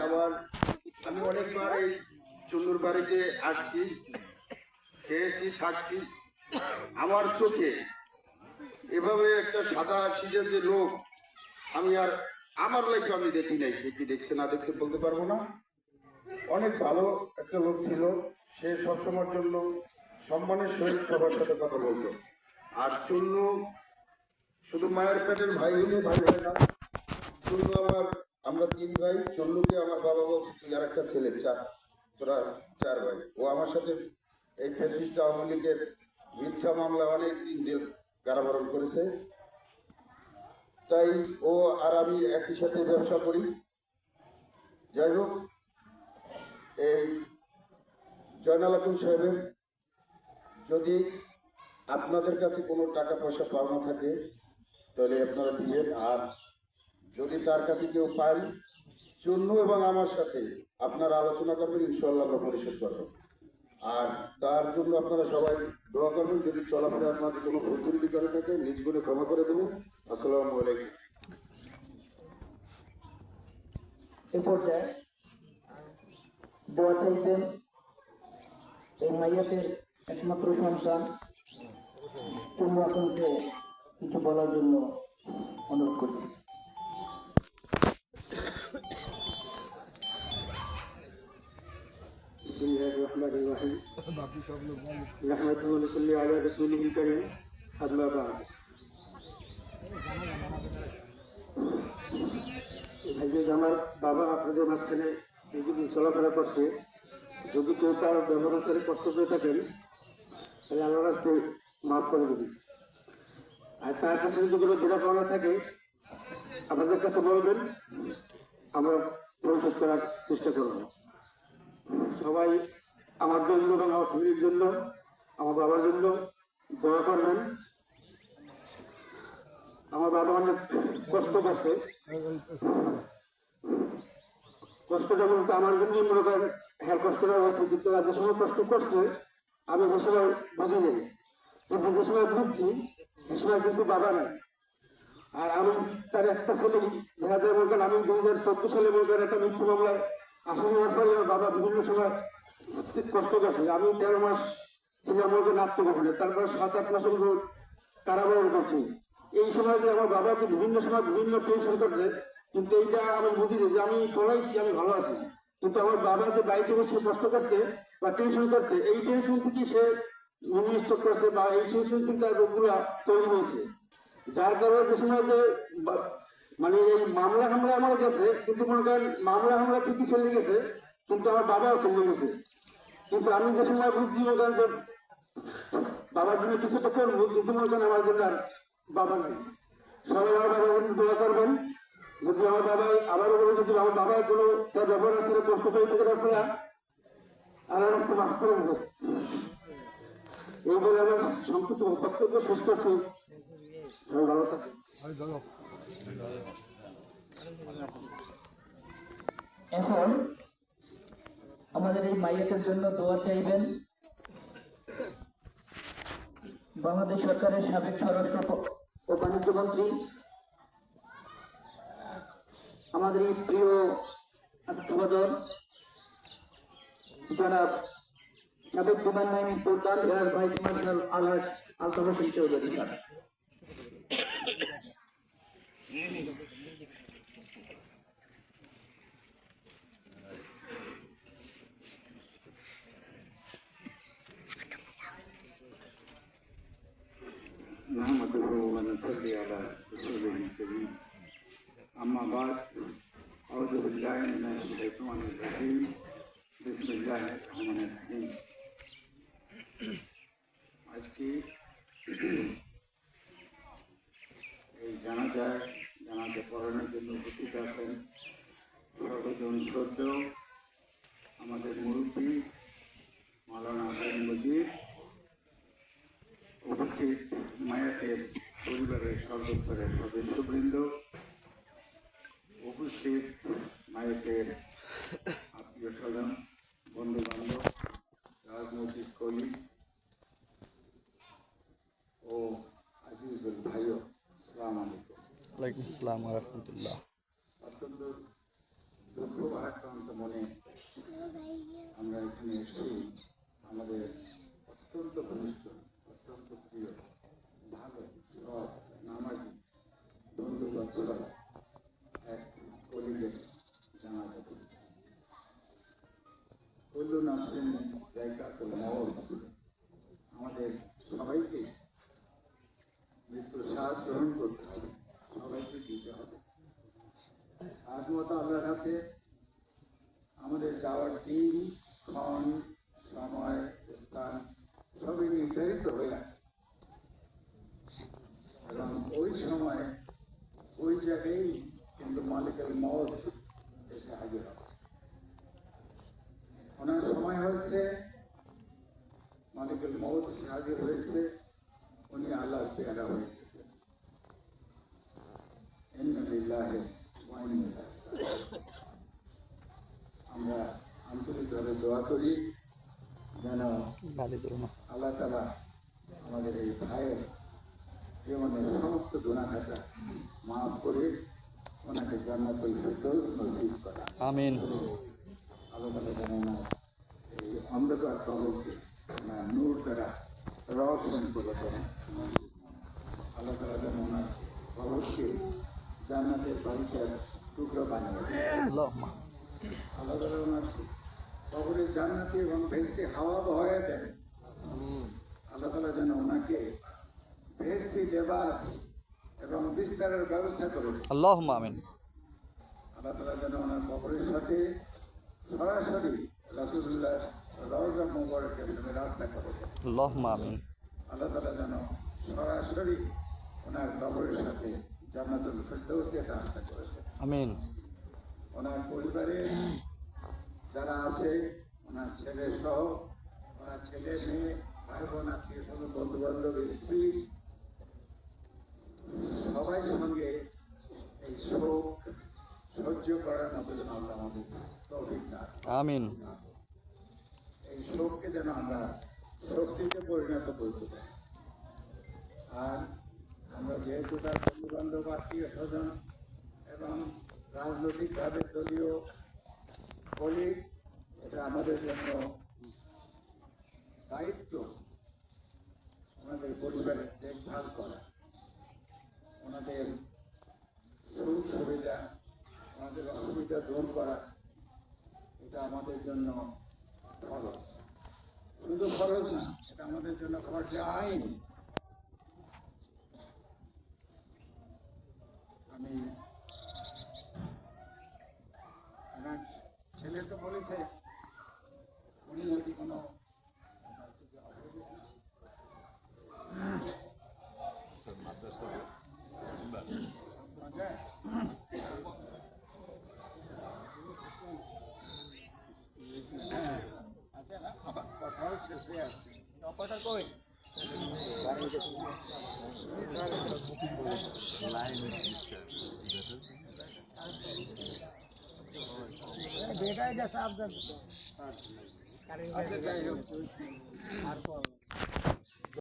আবার আমি অনেকবার এই চুন্নুর বাড়িতে আসছি, খেয়েছি, থাকছি। আমার চোখে এভাবে একটা সাদা সিজে যে লোক আমি আর আমার লাইফে আমি দেখি নাই। কি দেখছে না দেখছে বলতে পারবো না। অনেক ভালো একটা লোক ছিল। সে সবসময়ের জন্য সম্মানের সহিত সবার সাথে কথা বলতো। আর চুন্নু শুধু মায়ের পেটের ভাই হলে ভাই হয় না। চুন্নু আমরা 3 ভাই। চন্নুকে আমার বাবা বলছে তুই আর একটা ছেলে, তোরা 4 ভাই। ও আমার সাথে এই ফ্যাসিস্ট আওয়ামী লীগের মিথ্যা মামলা অনেক দিন জেল কারাবরণ করেছে। তাই ও আর আমি একই সাথে ব্যবসা করি। যাই হোক, এই জয়নাল আকুল সাহেবের যদি আপনাদের কাছে কোনো টাকা পয়সা পাওনা থাকে তাহলে আপনারা দিবেন। আর যদি তার কাছে কেউ পাই, চূর্ণ এবং আমার সাথে আপনারা আলোচনা করবেন, ইনশাল্লাহ আমরা পরিশোধ করব। আর তার জন্য আপনারা সবাই দোয়া করবেন। যদি চলাফেরা আপনাদের কোনো ভুল ত্রুটি করে থাকে নিজ গুণে ক্ষমা করে দেবেন। আসসালামু আলাইকুম। এ পর্যায়ে দোয়া চাইতেন এই মাইয়াতের একমাত্র সন্তান চুন্নু আকুলকে কিছু বলার জন্য অনুরোধ করছি। بسم الله الرحمن الرحيم نحمده ونصلي على رسوله الكريم أما بعد আমার বাবা আপনাদের মাঝখানে কিছুদিন চলাফেরা করছে। যদি কেউ তার ব্যবহারে কষ্ট পেয়ে থাকেন তাহলে আল্লাহ রাস্তায় মাফ করে দেবেন। আর তার কাছে যদি কোনো দেনা পাওনা থাকে আপনাদের কাছে বলবেন, আমরা পরিশোধ করার চেষ্টা করব। সবাই আমার জন্য এবং আমার ফ্যামিলির জন্য, আমার বাবার জন্য দোয়া করবেন। আমার বাবা অনেক কষ্ট করছে। কষ্টটা বলতে আমার জন্যই মনে করেন হ্যাঁ কষ্টটা হয়েছে, কিন্তু যে সময় কষ্ট করছে আমি যে সময় বুঝি নেই, কিন্তু যে সময় বুঝছি সে সময় কিন্তু বাবা নাই। আর আমি তার একটা ছেলে দেখা যায় বলতেন, আমি 2014 সালে বলতেন একটা মৃত্যু মামলায় আসামি হওয়ার পরে আমার বাবা বিভিন্ন সময় কষ্ট করছে। আমি 13 মাস ছিলাম বলতেন আত্মগোপনে, তারপর 7-8 মাস কারাবরণ করছি। এই সময় যে আমার বাবা যে বিভিন্ন সময় বিভিন্ন টেনশন করছে, কিন্তু এইটা আমি বুঝি যে আমি পড়াইছি, আমি ভালো আছি, কিন্তু আমার বাবা যে বাড়িতে বসে কষ্ট করতে বা টেনশন করতে, এই টেনশন থেকে সে নির্দিষ্ট করছে বা এই টেনশন থেকে তার রোগগুলা তৈরি হয়েছে। যার কারণে যে সময় যে মানে এই মামলা হামলা আমার গেছে, কিন্তু মনে করেন মামলা হামলা ঠিকই চলে গেছে, কিন্তু আমার বাবাও চলে গেছে। কিন্তু আমি যে সময় বুঝছি মনে করেন যে বাবার জন্য কিছুটা করবো, কিন্তু মনে করেন আমার জন্য আর বাবা নাই। সবাই আমার বাবার জন্য দোয়া করবেন। যদি আমার বাবাই আবারও বলে, যদি আমার বাবাই কোনো তার ব্যবহার আছে কষ্ট পাই থেকে আপনারা আল্লাহ রাস্তা মাফ করে দেবেন। এই বলে আমার সংক্ষিপ্ত বক্তব্য শেষ করছি। ভালো থাকবেন। এখন আমাদের এই মাইয়াতের জন্য দোয়া চাইবেন বাংলাদেশ সরকারের সাবেক স্বরাষ্ট্র ও বাণিজ্য মন্ত্রী, আমাদের এই প্রিয় আস্থাভাজন জনাব সাবেক বিমান বাহিনীর প্রধান এয়ার ভাইস মার্শাল আলহাজ আলতাফ হোসেন চৌধুরী স্যার। نحمده ونصلي على رسوله الكريم أما بعد أعوذ بالله من الشيطان الرجيم بسم الله الرحمن الرحيم আজকে এই জানাজা পড়ানোর জন্য উপস্থিত আছেন সর্বজন শ্রদ্ধেয় আমাদের মুরব্বী মাওলানা আজম মজিদ, উপস্থিত মায়াতের পরিবারের সর্বস্তরের সদস্যবৃন্দ, উপস্থিত মায়াতের আত্মীয় স্বজন, বন্ধু বান্ধব, রাজনৈতিক কর্মী ও আজিজুল ভাইও, আসসালামু আলাইকুম। ওয়ালাইকুম আসসালাম ওয়া রাহমাতুল্লাহ। অত্যন্ত দুঃখ ভাগ প্রশান্ত মনে আমরা এখানে এসেছি। আমাদের অত্যন্ত ঘনিষ্ঠ, অত্যন্ত প্রিয়, ভালো, সৎ, নামাজি, বন্ধু বৎসল এক কলিগের জানাজা করতে। কুল্লু নাফসিন যায়কাতুল মউত, আমাদের সবাইকে মৃত্যুর স্বাদ গ্রহণ করতে হবে, সবাইকে দিতে হবে। আজ মতো আল্লাহর হাতে আমাদের যাওয়ার দিন, ক্ষণ, সময়, স্থান সবই নির্ধারিত হয়ে আছে এবং ওই সময় ওই জায়গায় কিন্তু মালিকের মত এসে হাজির হবে। ওনার সময় হয়েছে, মালিকের মত এসে হাজির হয়েছে, উনি আল্লাহর পেয়ারা হয়ে গেছে। আমরা আন্তরিকভাবে দোয়া করি যেন আল্লাহ তাআলা আমাদের এই ভাইয়ের জীবনের সমস্ত গুনাহ খাতা মাফ করে ওনাকে জান্নাতুল ফিরদৌস নসিব করা। আমিন। আল্লাহ তাআলা যেন ওনার এই অন্ধকার কবরকে ওনার নূর দ্বারা রওশন করে দেন। আল্লাহ তাআলা যেন ওনার কবরকে জান্নাতের বাগিচার টুকরো বানিয়ে দেন। আল্লাহুম্মা। আল্লাহ তাআলা ওনার কবরে জান্নাতি এবং ভেস্তি হাওয়া বহায় দেন। আল্লাহ তাআলা যেন ওনাকে ভেস্তি লেবাস এবং বিস্তারের ব্যবস্থা করে দেন। আল্লাহুম্মা আমিন। আল্লাহ তাআলা যেন ওনার কবরের সাথে সরাসরি রাসূলুল্লাহ রওজা মুবারকের সাথে রাস্তা করে দেন। আল্লাহুম্মা আমিন। আল্লাহ তাআলা যেন সরাসরি ওনার কবরের সাথে জান্নাতুল ফিরদৌসের রাস্তা করে দেন। আমিন। ওনার পরিবারে যারা আছে, ওনার ছেলে সহ, ওনার ছেলে মেয়ে, ভাই বোন, আত্মীয় স্বজন, বন্ধু বান্ধব, স্ত্রী, সবাই সঙ্গে এই শোক সহ্য করার মতো যেন আল্লাহ আমাদের তৌফিক দান। আমিন। এই শোককে যেন আমরা শক্তিতে পরিণত করতে পারি। আর আমরা যেহেতু তার বন্ধু বান্ধব, আত্মীয় স্বজন এবং রাজনৈতিকভাবে দলীয় কলিগ, এটা আমাদের জন্য দায়িত্ব ওনাদের পরিবারের দেখভাল করা, ওনাদের সুখ সুবিধা, ওনাদের অসুবিধা দূর করা। এটা আমাদের জন্য ফরজ, শুধু ফরজ না, এটা আমাদের জন্য ফরজে আইন। আমি ওনার ছেলে তো বলেছে উনি যদি কোনো আচ্ছা না, আমার কথাও শেষে আছে, কথাটা কই বেটাই যা সাবধান। আচ্ছা যাই হোক,